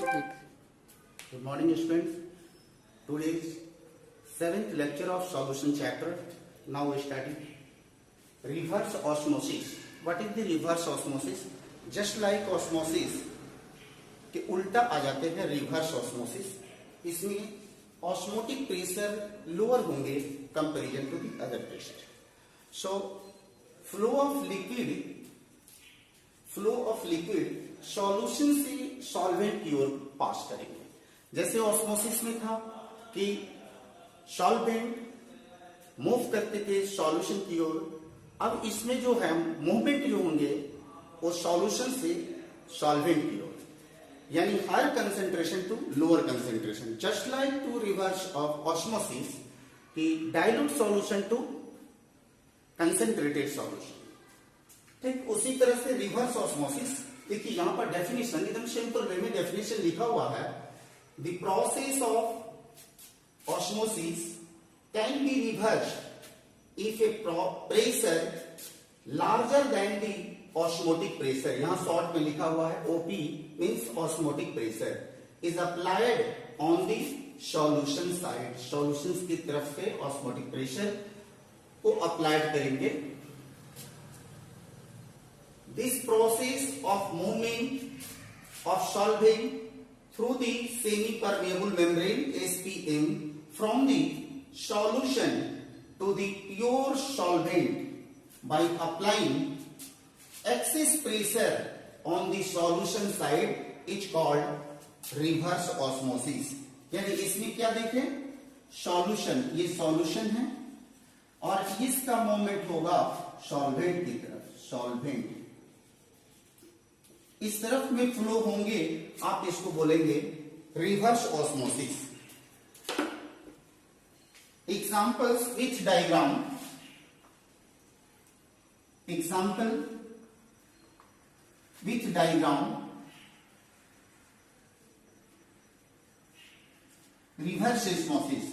Good morning, students. Today's seventh lecture of solution chapter. Now we study reverse osmosis. What is the reverse osmosis? Just like osmosis के उल्टा आ जाते हैं reverse osmosis. इसमें osmotic pressure lower होंगे comparison to the other pressure. So flow of liquid solution से solvent की ओर पास करेंगे. जैसे ऑस्मोसिस में था कि सॉल्वेंट मूव करते थे सॉल्यूशन की ओर. अब इसमें जो है मूवमेंट जो होंगे वो सॉल्यूशन से सॉल्वेंट की ओर, यानी higher concentration to lower concentration. Just like to reverse of osmosis की dilute solution to concentrated solution. ठीक उसी तरह से रिवर्स ऑस्मोसिस. देखिए यहां पर डेफिनेशन एकदम सिंपल वे में डेफिनेशन लिखा हुआ है. The process of osmosis can be reversed if a pressure larger than the osmotic pressure. यहां शॉर्ट में लिखा हुआ है OP means osmotic pressure is applied on the solution side. Solutions की तरफ से ऑस्मोटिक प्रेशर को अप्लाइड करेंगे. This process of movement of solvent through the semi permeable membrane SPM from the solution to the pure solvent by applying excess pressure on the solution side is called reverse osmosis. यानी इसमें क्या देखें, solution, ये solution है और इसका movement होगा solvent की तरफ. सॉल्वेंट इस तरफ में फ्लो होंगे, आप इसको बोलेंगे reverse osmosis. Examples which diagram. Example with diagram reverse osmosis.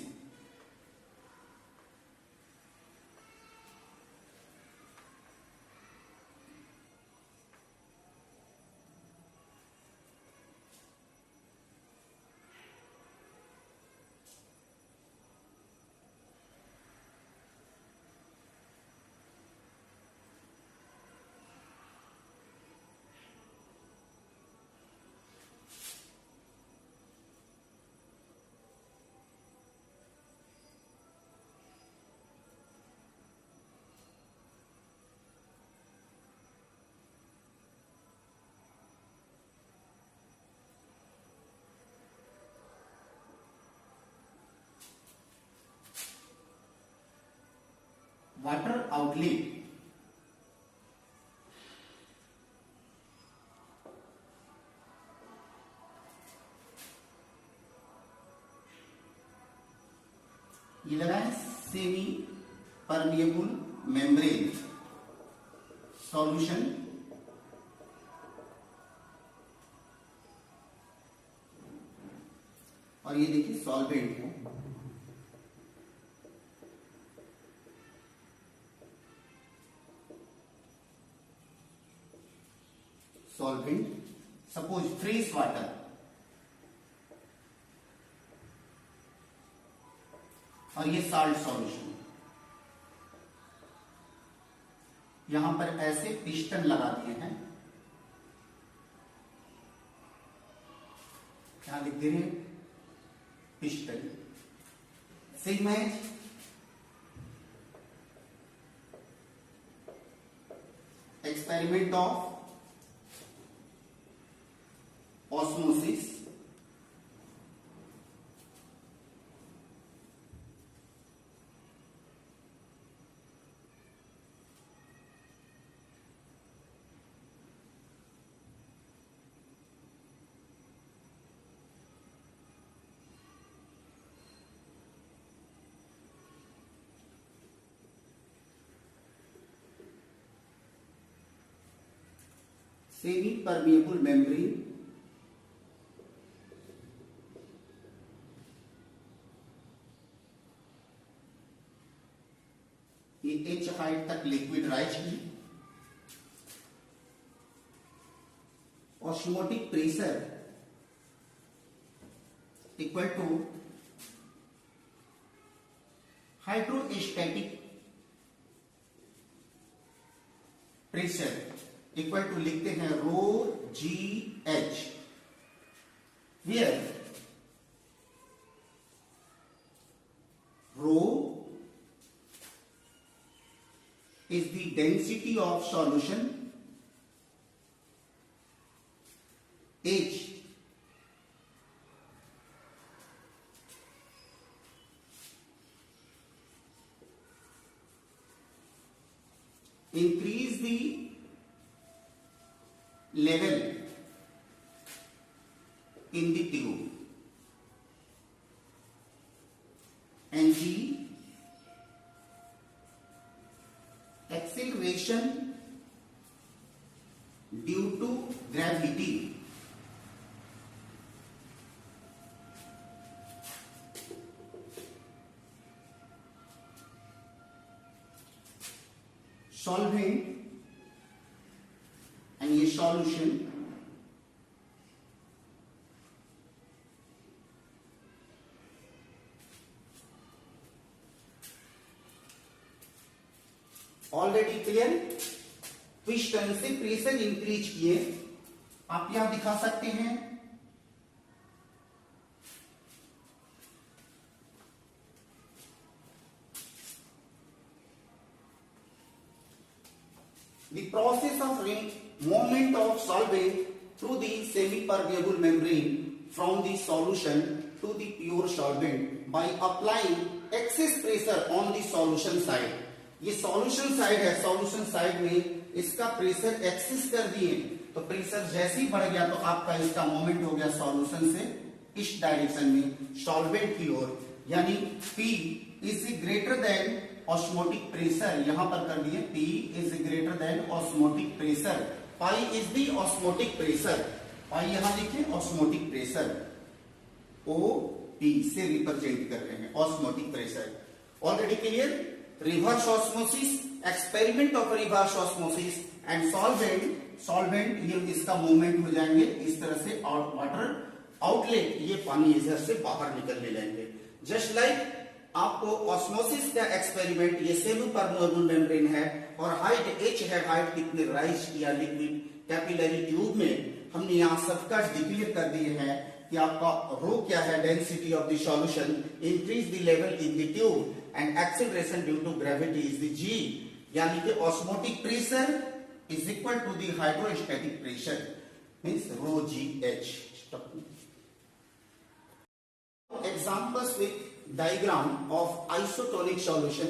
Water outlet. ये लगा है सेमी परमिएबल मेम्ब्रेन सॉल्यूशन. और ये देखिए सॉल्वेंट है. Solvent suppose fresh water. और ये साल्ट सॉल्यूशन. यहां पर ऐसे पिस्टन लगा दिए हैं. क्या लिख दे रहे हैं, पिस्टन. सेम है experiment of osmosis. Semi permeable membrane ये h हाइट तक लिक्विड राइज की. Osmotic pressure equal to hydrostatic pressure equal to लिखते हैं rho ji h, where rho is the density of solution, H increase the level in the tube, and G acceleration due to gravity, solvent and ये solution already clear. Piston से pressure increase किए, आप यहां दिखा सकते हैं the process of movement of solvent through the semi-permeable membrane from the solution to the pure solvent by applying excess pressure on the solution side। ये solution side है, solution side में इसका प्रेशर एक्सेस कर दिए, तो pressure जैसे ही बढ़ गया तो आपका इसका मोमेंट हो गया सॉल्यूशन से इस डायरेक्शन में सॉल्वेंट की ओर, यानी P is greater than osmotic pressure, यहां पर कर दिए P is greater than osmotic pressure, pi is the osmotic pressure, pi यहां लिखे ऑस्मोटिक प्रेशर, O P से रिप्रेजेंट कर रहे हैं osmotic pressure. Already clear. Reverse osmosis, experiment of reverse osmosis and solvent ये इसका मूवमेंट हो जाएंगे इस तरह से, और वाटर आउटलेट ये पानी इधर से बाहर निकलने लगेंगे। जस्ट लाइक आपको ऑस्मोसिस का एक्सपेरिमेंट, ये सेमी परमेबल मेम्ब्रेन है और हाइट h है, हाइट कितने राइज किया लिक्विड कैपिलरी ट्यूब में, हमने यहाँ सबका डिक्लेयर कर दिए हैं कि आपका रो क्या है, density of the solution, increase the level in the tube and acceleration due to gravity is the G, यानी कि osmotic pressure is equal to the hydrostatic pressure means rho ji H. Examples with diagram of isotonic solution,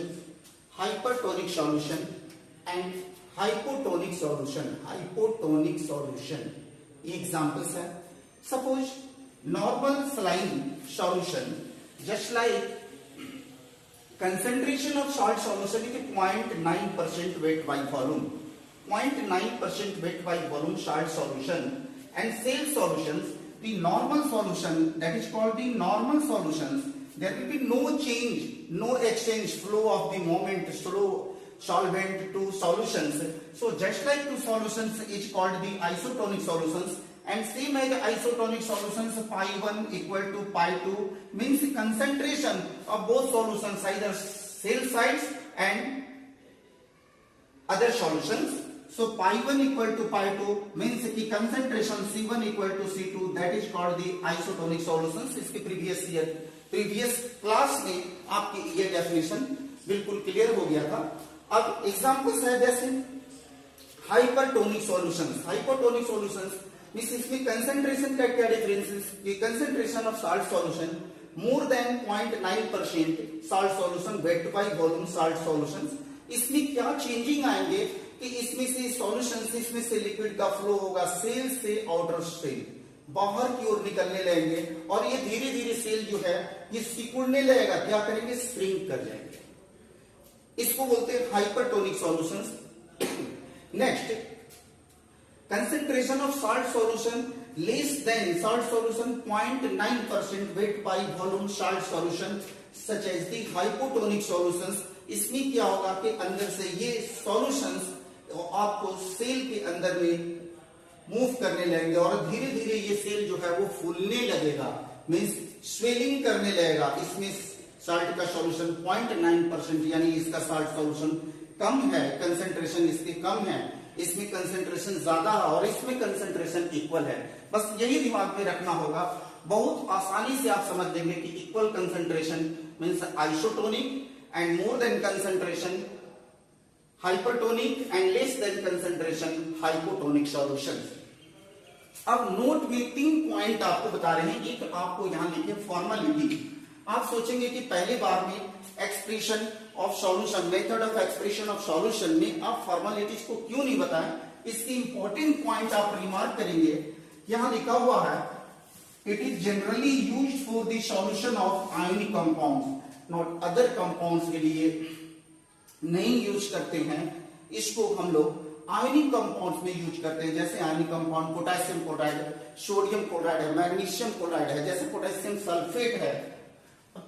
hypertonic solution and hypotonic solution, hypotonic solution ये examples है। Suppose normal saline solution, just like concentration of salt solution is 0.9% weight by volume, 0.9% weight by volume salt solution, and same solutions, the normal solution that is called the normal solutions, there will be no change, no exchange flow of the moment, flow solvent to solutions. So just like two solutions is called the isotonic solutions, and same as isotonic solutions, pi 1 equal to pi 2 means concentration of both solutions, either cell sides and other solutions. So pi 1 equal to pi 2 means कि concentration C1 equal to C2, that is called the isotonic solutions। इसके previous class में आपकी ये definition बिल्कुल clear हो गया था। अब एग्जाम्पल्स है जैसे hypertonic solutions, hypertonic solutions means इसमें कंसंट्रेशन का क्या डिफरेंस है कि concentration of salt solution more than 0.9% salt solution weight by volume salt solutions. इसमें क्या चेंजिंग आएंगे कि इसमें से सॉल्यूशन से इसमें से लिक्विड का फ्लो होगा सेल से आउटर सेल बाहर की ओर निकलने लगेंगे और ये धीरे धीरे सेल जो है ये सिकुड़ने लगेगा, क्या करेंगे श्रिंक कर जाएंगे, इसको बोलते हैं hypertonic solutions. Next concentration of salt solution less than salt solution 0.9% weight by volume salt solution such as the hypotonic solutions। इसमें क्या होगा कि अंदर से ये सॉल्यूशंस आपको सेल के अंदर में मूव करने लगेंगे और धीरे धीरे ये सेल जो है वो फूलने लगेगा, मीन्स स्वेलिंग करने लगेगा। इसमें साल्ट का सॉल्यूशन 0.9%, यानी इसका साल्ट सॉल्यूशन कम है, कंसेंट्रेशन इसके कम है, इसमें कंसेंट्रेशन ज्यादा है और इसमें कंसेंट्रेशन इक्वल है। बस यही दिमाग में रखना होगा, बहुत आसानी से आप समझ लेंगे कि equal concentration means isotonic and more than concentration hypertonic and less than concentration hypotonic solution. अब नोट में 3 पॉइंट आपको बता रहे हैं। एक आपको यहां लिखे फॉर्मेलिटी। आप सोचेंगे कि पहले बार में expression of solution, method of expression of solution में आप फॉर्मेलिटीज को क्यों नहीं बताएं। इसकी इंपॉर्टेंट पॉइंट आप रिमार्क करेंगे, यहां लिखा हुआ है it is generally used for the solution of ionic compounds, not other compounds के लिए नहीं यूज करते हैं। इसको हम लोग आयनिक कंपाउंड्स में यूज करते हैं, जैसे आयनिक कंपाउंड पोटेशियम क्लोराइड है, सोडियम क्लोराइड है, मैग्नीशियम क्लोराइड है, जैसे पोटेशियम सल्फेट है।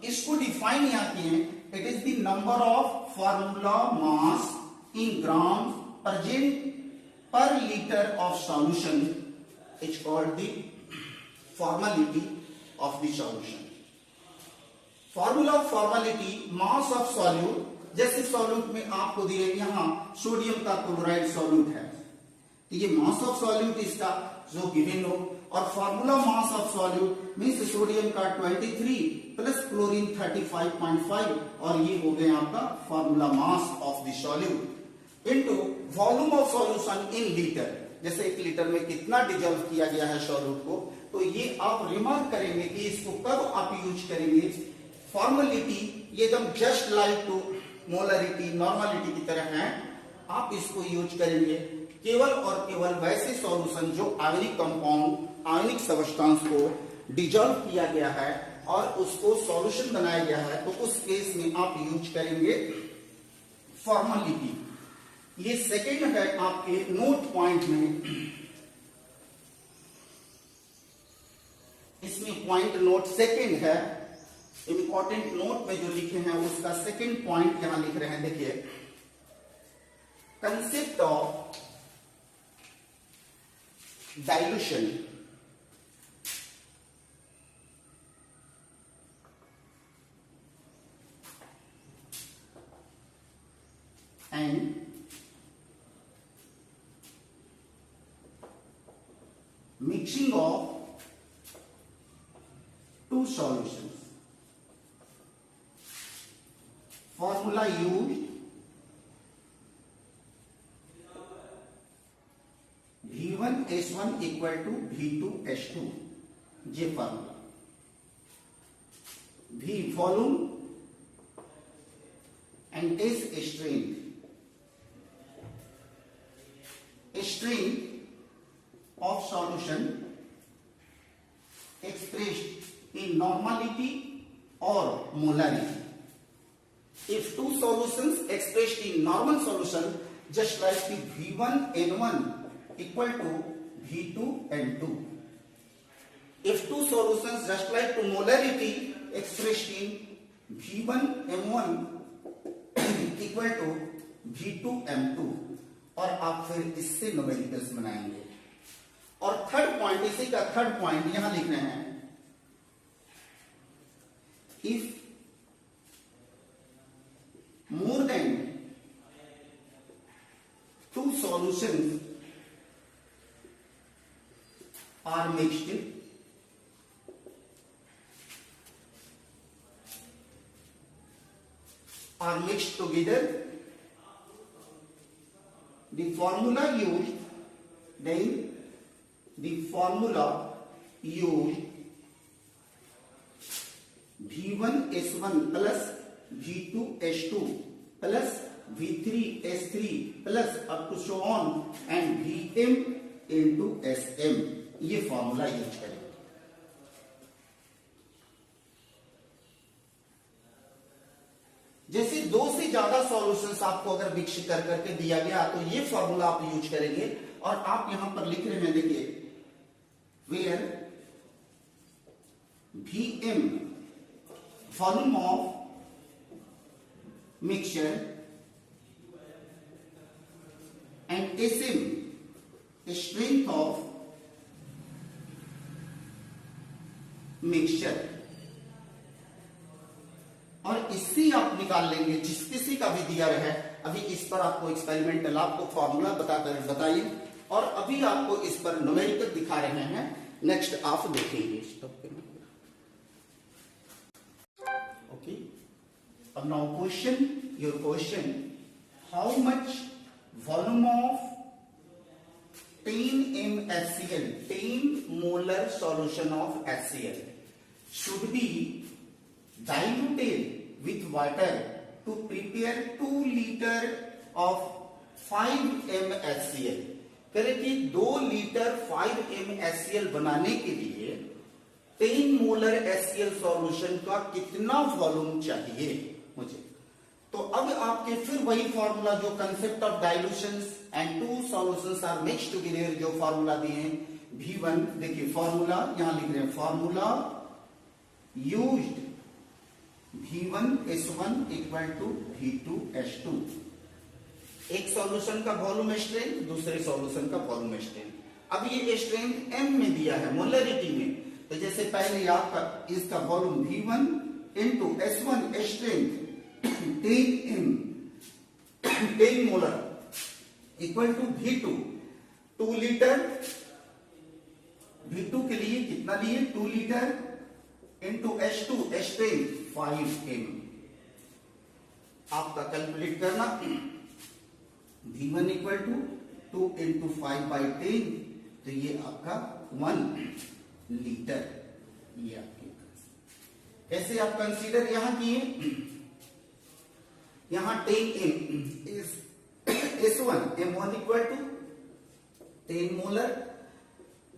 इसको डिफाइन यहां किए, it is the number of formula mass in gram present per litre of solution is called the formality of the solution. Formula of formality, mass of solute, जैसे solute में आपको दिए यहां sodium का क्लोराइड सॉल्यूट है, तो ये मास of solute इसका जो गिवन हो, और formula mass of solute means sodium का 23 प्लस क्लोरीन 35.5, और ये हो गया आपका formula mass of the solute into volume of solution in litre, जैसे 1 लीटर में कितना डिजॉल्व किया गया है सॉल्यूट को। तो ये आप रिमार्क करेंगे कि इसको कब आप यूज करेंगे। फॉर्मेलिटी ये एकदम just like to molarity, normality की तरह है, आप इसको यूज करेंगे केवल और केवल वैसे सॉल्यूशन जो आयनिक कंपाउंड, आयनिक सब्सटेंस को डिजॉल्व किया गया है और उसको सॉल्यूशन बनाया गया है, तो उस केस में आप यूज करेंगे फॉर्मेलिटी। ये सेकेंड है आपके नोट पॉइंट में, इसमें पॉइंट नोट सेकेंड है, इंपॉर्टेंट नोट में जो लिखे हैं उसका सेकेंड पॉइंट यहां लिख रहे हैं। देखिए, concept of dilution and mixing of to solutions. Formula used V1S1 equal to V2S2, ये formula. V volume and S strength. Strength of solution expressed in normality or molarity. If two solutions expressed in normal solution, just like the V1N1 equal to V2N2. If two solutions just like to molarity expressed in V1M1 equal to V2M2, और आप फिर इससे numericals बनाएंगे। और third point, इसी का third point यहां लिख रहे हैं, if more than two solutions are mixed together, the formula used V1S1 plus V2S2 plus V3S3 plus up to so on and Vm into Sm, ये फॉर्मूला यूज करें। जैसे 2 से ज्यादा सॉल्यूशंस आपको अगर मिक्स कर करके दिया गया तो ये फॉर्मूला आप यूज करेंगे। और आप यहां पर लिख रहे हैं, देखिए, where Vm volume of mixture and Sm strength of mixture, और इससे आप निकाल लेंगे जिस किसी का भी दिया है। अभी इस पर आपको एक्सपेरिमेंटल आपको फॉर्मूला बताइए, और अभी आपको इस पर न्यूमेरिकल दिखा रहे हैं। नेक्स्ट आप देखेंगे इस टॉपिक में। ओके, अब now question, your question, how much volume of 10 mHCl, 10 molar solution of HCl should be diluted with water to prepare 2 liter of 5 mHCl। करें कि 2 लीटर 5 mHCl बनाने के लिए 10 मोलर HCl सॉल्यूशन का कितना वॉल्यूम चाहिए मुझे। तो अब आपके फिर वही फॉर्मूला, जो concept of dilutions and two solutions are mixed together, जो फॉर्मूला दिए हैं V1, देखिए फॉर्मूला यहां लिख रहे हैं, formula used V1S1 equal to V2S2। एक सॉल्यूशन का वॉल्यूम स्ट्रेंथ, दूसरे सॉल्यूशन का वॉल्यूम स्ट्रेंथ। अब ये स्ट्रेंथ m में दिया है, मोलरिटी में। तो जैसे पहले आपका इसका volume V1 into S1 strength 10 molar equal to V2, 2 litre. V2 के लिए कितना लिए, 2 litre into S2 strength 5m। आपका कैलकुलेट करना, V1 इक्वल टू 2 इंटू 5/10, तो ये आपका 1 लीटर। ये आपके कैसे आप कंसीडर यहां किए, यहां 10m is S1 M1 equal to 10 molar,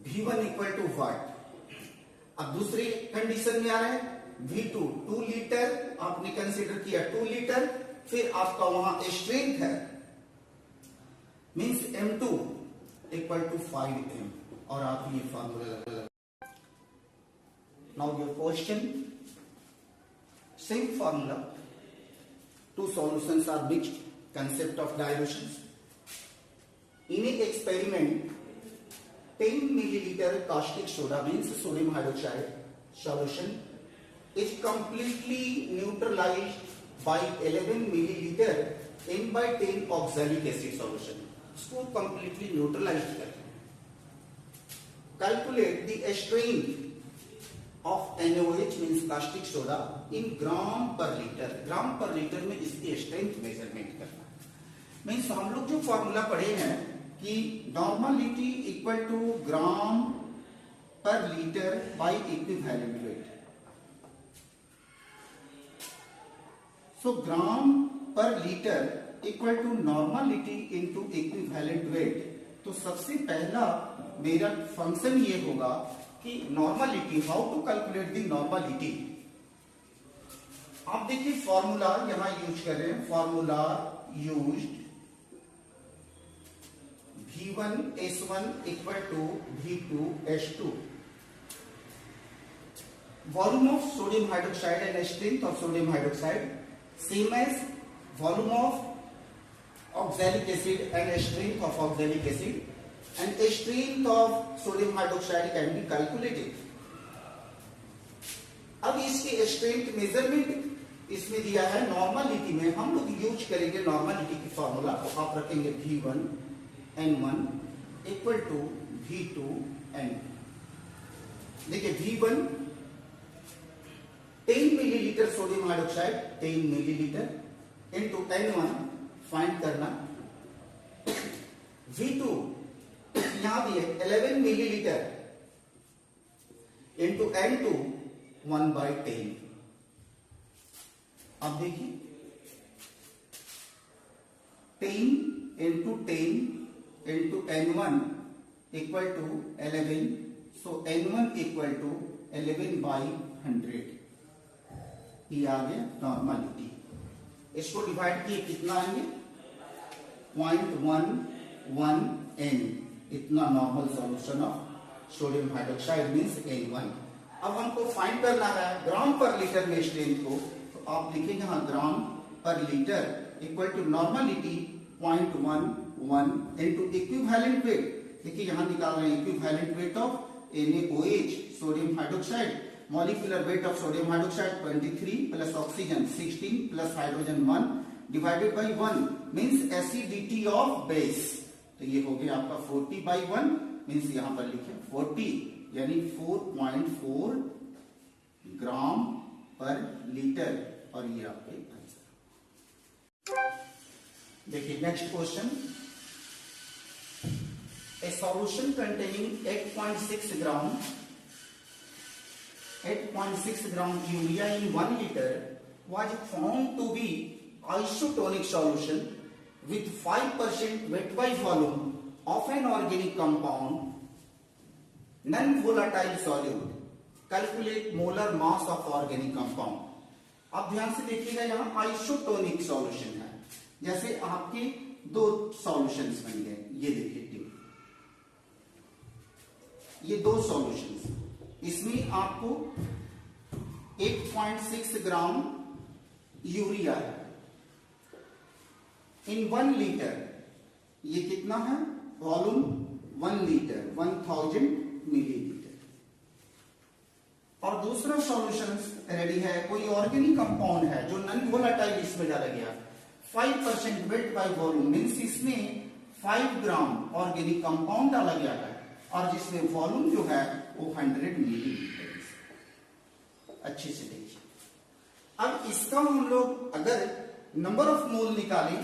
V1 equal to what. अब दूसरी कंडीशन में आ रहा है V2 2 लीटर, आपने कंसीडर किया 2 लीटर, फिर आपका वहां स्ट्रेंथ है means M2 equal to 5m, और आप ये फॉर्मूला लगा। Now your question, same formula, two solutions are mixed, concept of dilutions. In an experiment, 10 milliliter caustic soda means sodium hydroxide solution is completely neutralized by 11 milliliter n/10 oxalic acid solution. इसको completely neutralized करते हैं। Calculate the strength of NaOH means caustic soda in gram per litre. Gram per litre में इसकी strength measurement करना। Means हम लोग जो formula पढ़े हैं कि normality equal to gram per litre by equivalent weight. So gram per litre equal to normality into equivalent weight. तो सबसे पहला मेरा फंक्शन ये होगा कि normality, how to calculate the normality. आप देखिए फॉर्मूला यहां यूज कर रहे हैं, formula used V1S1 equal to V2S2। Volume of sodium hydroxide and strength of sodium hydroxide same as volume of oxalic acid and strength of oxalic acid, and the strength of sodium hydroxide can be calculated. अब इसके strength measurement इसमें दिया है, normality में हम लोग use करेंगे normality की फॉर्मूला को। आप रखेंगे V1N1 इक्वल टू V2N। देखिए V1 10 millilitre sodium hydroxide, 10 millilitre into N1 find करना। V2 यहां भी है 11 मिलीलीटर इंटू N2 1/10। अब देखिए 10 into 10 into N1 equal to 11, so N1 equal to 11/100। ये आ गया नॉर्मलिटी। इसको डिवाइड किए कितना आएंगे, 0.11n, इतना normal solution of sodium hydroxide means N1। अब हमको फाइंड करना है ग्राम पर लीटर में स्ट्रेंथ को, तो आप लिखेंगे यहां gram per litre equal to normality 0.11 into equivalent weight. देखिए यहां निकाल रहे हैं equivalent weight of NaOH sodium hydroxide, molecular weight of sodium hydroxide 23 plus oxygen 16 plus hydrogen 1 divided by 1 means acidity of base। तो ये हो गया आपका 40/1 मीन्स यहां पर लिखे 40 यानी 4.4 ग्राम पर लीटर और ये आपके आंसर। देखिए next question, a solution containing 8.6 gram urea in 1 liter was found to be isotonic solution with 5% weight by volume of an organic compound non-volatile solute, calculate molar mass of organic compound। अब ध्यान से देखिएगा यहां isotonic solution है, जैसे आपके दो solutions बन गए, ये देखिए ये दो सॉल्यूशंस, इसमें आपको 8.6 ग्राम यूरिया है इन 1 लीटर, ये कितना है वॉल्यूम 1 लीटर 1000 मिलीलीटर। और दूसरा सॉल्यूशन रेडी है, कोई ऑर्गेनिक कंपाउंड है जो नॉन वोलेटाइल इसमें डाला गया, 5% वेट बाय वॉल्यूम मींस इसमें 5 ग्राम ऑर्गेनिक कंपाउंड डाला गया है और जिसमें वॉल्यूम जो है वो 100 मिलीलीटर। अच्छे से देखिए, अब इसका हम लोग अगर नंबर ऑफ मोल निकालें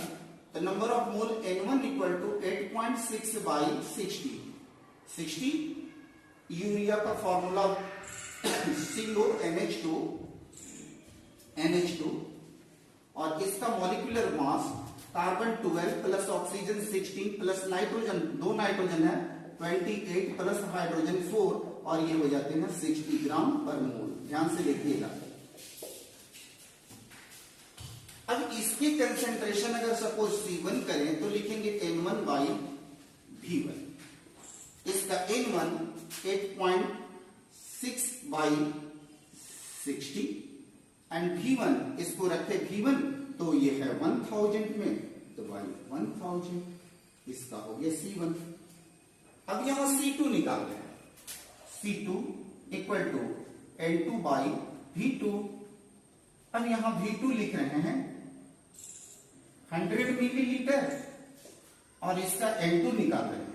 तो number of mole N1 equal to 8.6/60 60 urea का फॉर्मूला CONH2 और इसका molecular mass carbon 12 plus oxygen 16 plus nitrogen, 2 nitrogen है 28 प्लस हाइड्रोजन 4 और ये हो जाते हैं 60 ग्राम पर मोल। ध्यान से देखिएगा, अब इसकी कंसेंट्रेशन अगर सपोज C1 करें तो लिखेंगे N1/V1, इसका N1 8.6/60 एंड V1 इसको रखे V1 तो ये है 1000 में, तो बाई 1000 इसका हो गया C1। अब यहां C2 निकाल रहे हैं, C2 इक्वल टू N2/V2। अब यहां V2 लिख रहे हैं 100 मिलीलीटर और इसका N2 निकाल रहे हैं,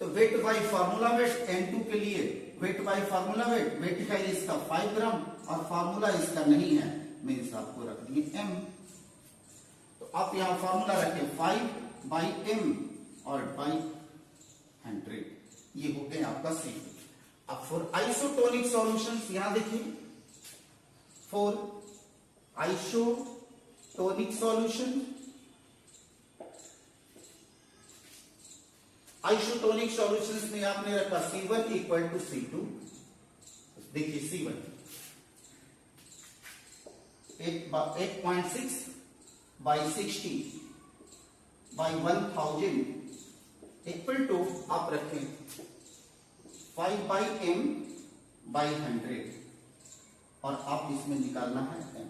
तो weight by formula wait N2 के लिए वेट बाय फार्मूला वेट है इसका 5 ग्राम और फार्मूला इसका नहीं है मीन्स आपको रख दिए M। तो आप यहां फार्मूला रखें 5/M और बाई 100, ये हो गए आपका C। अब फॉर आइसोटोनिक सॉल्यूशंस यहां देखिए, फॉर आइसोटोनिक सॉल्यूशन में आपने रखा C1 इक्वल टू C2। देखिए C1 8.6/60/1000 इक्वल टू आप रखें 5/M/100 और आप इसमें निकालना है M।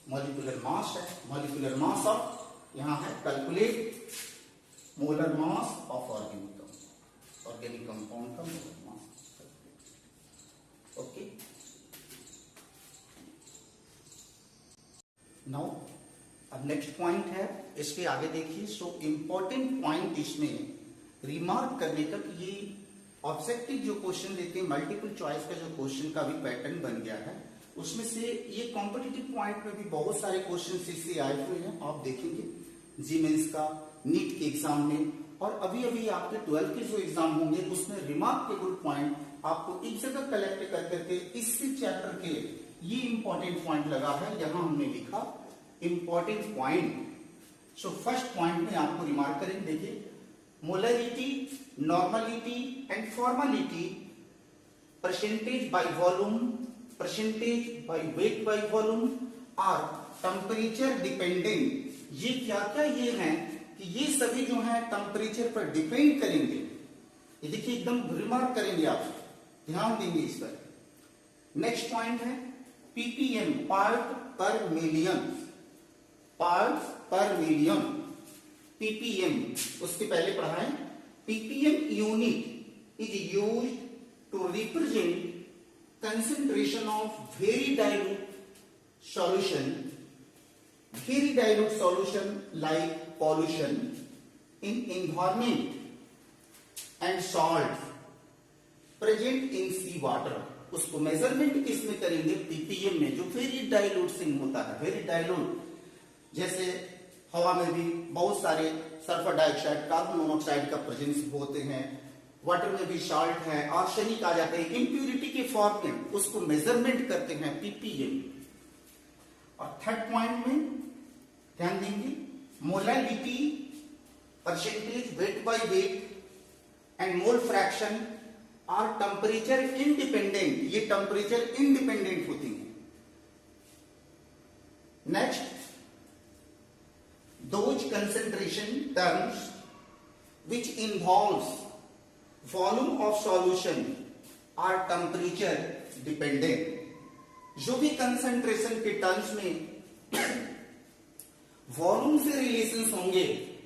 मॉलिक्यूलर मास है, मॉलिक्यूलर मास ऑफ यहां है calculate molar mass of organic compound का मोलर मास। ओके, नाउ अब नेक्स्ट पॉइंट है, इसके आगे देखिए। सो इंपॉर्टेंट पॉइंट इसमें रिमार्क करने का कि ये ऑब्जेक्टिव जो क्वेश्चन देते हैं, मल्टीपल चॉइस का जो क्वेश्चन का भी पैटर्न बन गया है, उसमें से ये कॉम्पिटिटिव पॉइंट में भी बहुत सारे क्वेश्चन इससे आए हुए हैं। आप देखेंगे जी मेंस का, नीट के एग्जाम में और अभी अभी आपके 12th के जो एग्जाम होंगे उसमें रिमार्केबल पॉइंट आपको एक जगह कलेक्ट कर करके इसी चैप्टर के ये इंपॉर्टेंट पॉइंट लगा है। यहां हमने लिखा important point. So first point में आपको रिमार्क करेंगे, देखिए molarity, normality and formality, percentage by volume, percentage by weight by volume और टेम्परेचर डिपेंडेंट। ये क्या क्या ये हैं कि ये सभी जो है टेम्परेचर पर डिपेंड करेंगे। ये देखिए एकदम रिमार्क करेंगे, आप ध्यान देंगे इस पर। नेक्स्ट पॉइंट है ppm, पार्ट पर मिलियन, पार्ट पर मिलियन ppm। उसके पहले पढ़ा है ppm unit is used to represent concentration of very dilute solution like pollution in environment and salt present in sea water. उसको मेजरमेंट किस में करेंगे? पीपीएम में, जो वेरी डाइल्यूटिंग होता है, वेरी डाइल्यूट। जैसे हवा में भी बहुत सारे सल्फर डाइऑक्साइड, कार्बन मोनोऑक्साइड का प्रेजेंस होते हैं, वाटर में भी सॉल्ट है, आर्सेनिक आ जाते हैं इम्प्यूरिटी के फॉर्म में, उसको मेजरमेंट करते हैं पीपीएम। और थर्ड पॉइंट में ध्यान देंगे, molality percentage, weight by weight and mole fraction are temperature independent, ये टेम्परेचर इंडिपेंडेंट होती है। Next, those concentration terms which involves volume of solution are temperature dependent. जो भी कंसेंट्रेशन के टर्म्स में वॉल्यूम से रिलेशंस होंगे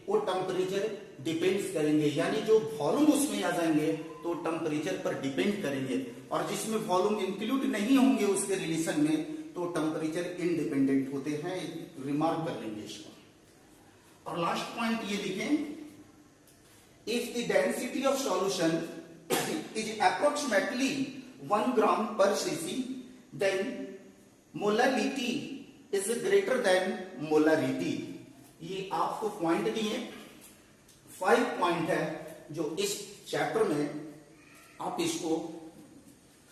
वो टेम्परेचर डिपेंड्स करेंगे, यानी जो वॉल्यूम उसमें आ जाएंगे तो टेम्परेचर पर डिपेंड करेंगे, और जिसमें वॉल्यूम इंक्लूड नहीं होंगे उसके रिलेशन में तो टेम्परेचर इंडिपेंडेंट होते हैं। रिमार्क कर लेंगे इसको। और लास्ट पॉइंट ये लिखें, if the density of solution is approximately 1 gram per CC then molarity is greater than molarity. ये आपको पॉइंट दिए, 5 पॉइंट है जो इस चैप्टर में आप इसको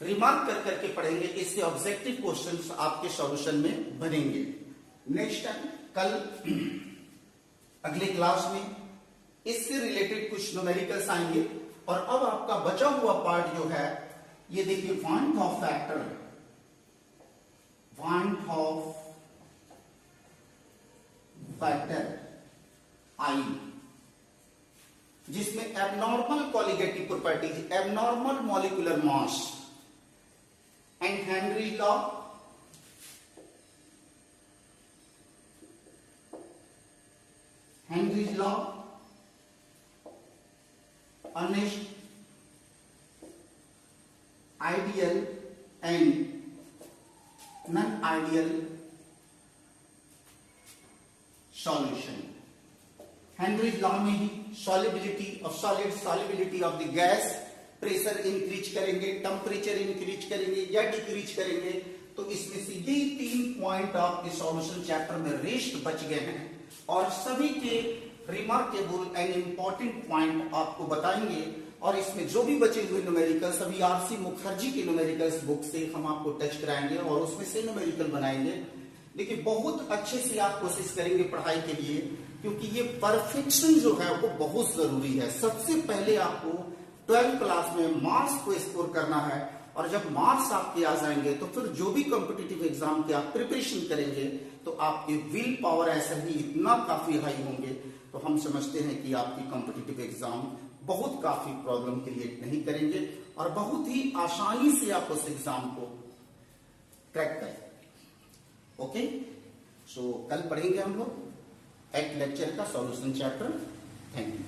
रिमार्क कर करके पढ़ेंगे, इससे ऑब्जेक्टिव क्वेश्चंस आपके सॉल्यूशन में बनेंगे। नेक्स्ट टाइम कल अगले क्लास में इससे रिलेटेड कुछ न्यूमेरिकल्स आएंगे। और अब आपका बचा हुआ पार्ट जो है ये देखिए, van't Hoff factor, van't Hoff factor i, जिसमें abnormal colligative properties, abnormal molecular mass and Henry's law, Henry's law, अर्नेस्ट ideal and non ideal solution. Henry's law में ही solubility of solid, solubility of the gas, pressure increase करेंगे, temperature increase करेंगे या decrease करेंगे। तो इसमें से ये 3 पॉइंट आपके सॉल्यूशन चैप्टर में रेस्ट बच गए हैं, और सभी के रिमार्केबल एंड इंपॉर्टेंट पॉइंट आपको बताएंगे। और इसमें जो भी बचे हुए न्यूमेरिकल्स अभी आरसी मुखर्जी की न्यूमेरिकल्स बुक से हम आपको टेस्ट कराएंगे और उसमें से न्यूमेरिकल बनाएंगे। देखिए बहुत अच्छे से आप कोशिश करेंगे पढ़ाई के लिए, क्योंकि ये परफेक्शन जो है वो बहुत जरूरी है। सबसे पहले आपको 12th क्लास में मार्क्स को स्कोर करना है, और जब मार्क्स आपके आ जाएंगे तो फिर जो भी कॉम्पिटिटिव एग्जाम के आप प्रिपरेशन करेंगे तो आपकी विल पावर ऐसा ही इतना काफी हाई होंगे, तो हम समझते हैं कि आपकी कॉम्पिटिटिव एग्जाम बहुत काफी प्रॉब्लम क्रिएट नहीं करेंगे और बहुत ही आसानी से आप उस एग्जाम को क्रैक करें। ओके, सो कल पढ़ेंगे हम लोग एक लेक्चर का सॉल्यूशन चैप्टर। Thank you.